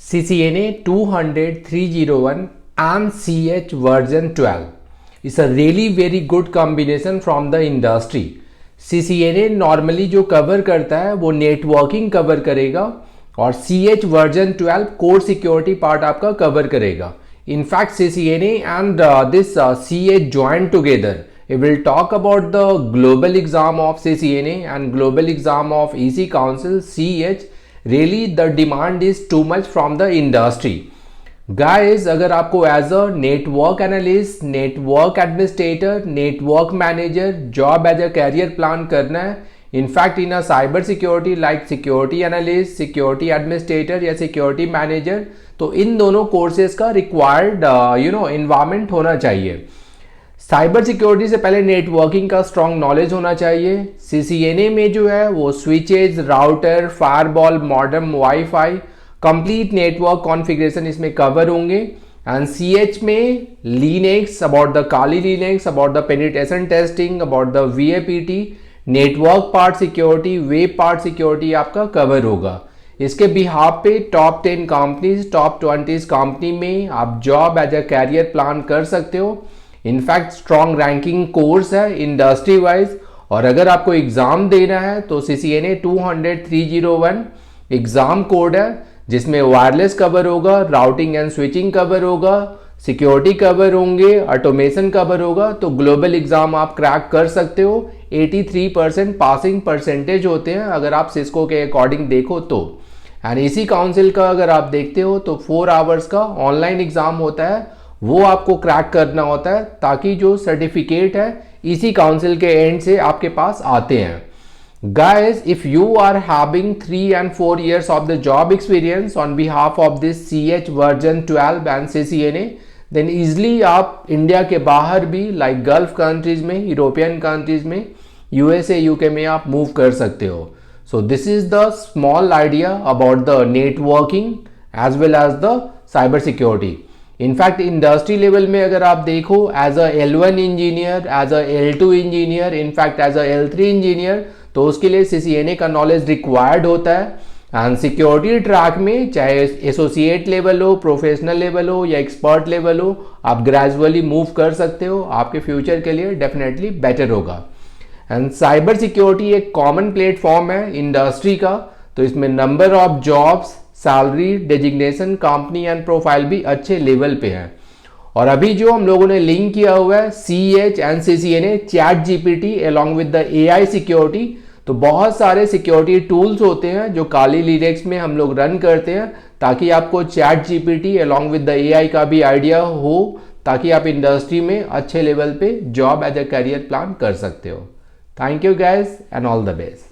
CCNA 200 301 and CH version 12 is a really very good combination from the industry. CCNA normally जो cover करता है वो networking cover करेगा और CH version 12 core security part आपका cover करेगा. In fact CCNA and this CH joined together. It will talk about the global exam of CCNA and global exam of EC Council CH. Really the demand is too much from the industry. Guys, अगर आपको as a network analyst, network administrator, network manager job as a career plan करना है, in fact in a cyber security like security analyst, security administrator या security manager, तो इन दोनों courses का required environment होना चाहिए. साइबर सिक्योरिटी से पहले नेटवर्किंग का स्ट्रॉन्ग नॉलेज होना चाहिए. CCNA में जो है वो switches, router, firewall, modem, wifi, complete network configuration इसमें कवर होंगे. एंड CH में Linux, about the Kali Linux, about the penetration testing, about the VAPT, network part security, web part security आपका कवर होगा. इसके बिहाफ पे top 10 companies, top 20 company में आप job as a career plan कर सकते हो. इनफैक्ट स्ट्रॉन्ग रैंकिंग कोर्स है इंडस्ट्री वाइज. और अगर आपको एग्जाम देना है तो CCNA 200 301 एग्जाम कोड है, जिसमें वायरलेस कवर होगा, राउटिंग एंड स्विचिंग कवर होगा, सिक्योरिटी कवर होंगे, ऑटोमेशन कवर होगा. तो ग्लोबल एग्जाम आप क्रैक कर सकते हो. 83% पासिंग परसेंटेज होते हैं अगर आप सिस्को के अकॉर्डिंग देखो तो. एंड EC काउंसिल का अगर आप देखते हो तो 4 आवर्स का ऑनलाइन एग्जाम होता है, वो आपको क्रैक करना होता है ताकि जो सर्टिफिकेट है EC काउंसिल के एंड से आपके पास आते हैं. Guys, if you are having 3 and 4 years of the job experience on behalf of this CH version 12 and CCNA, then easily आप इंडिया के बाहर भी लाइक गल्फ कंट्रीज में, यूरोपियन कंट्रीज में, USA, UK में आप मूव कर सकते हो. So this is the small idea about the networking as well as the cyber security. In fact industry level में अगर आप देखो as a L1 engineer, as a L2 engineer, in fact as a L3 engineer, तो उसके लिए CCNA का knowledge required होता है. एंड सिक्योरिटी ट्रैक में चाहे एसोसिएट लेवल हो, प्रोफेशनल लेवल हो या एक्सपर्ट लेवल हो, आप ग्रेजुअली मूव कर सकते हो. आपके फ्यूचर के लिए डेफिनेटली बेटर होगा. एंड साइबर सिक्योरिटी एक कॉमन प्लेटफॉर्म है इंडस्ट्री का, तो इसमें number of jobs, salary, designation, company and profile भी अच्छे लेवल पे है. और अभी जो हम लोगों ने लिंक किया हुआ है CH and CCNA ChatGPT along with the AI security, तो बहुत सारे सिक्योरिटी टूल्स होते हैं जो काली लिनक्स में हम लोग रन करते हैं ताकि आपको ChatGPT along with the AI का भी आइडिया हो, ताकि आप इंडस्ट्री में अच्छे लेवल पे job as a career plan कर सकते हो. Thank you guys and all the best.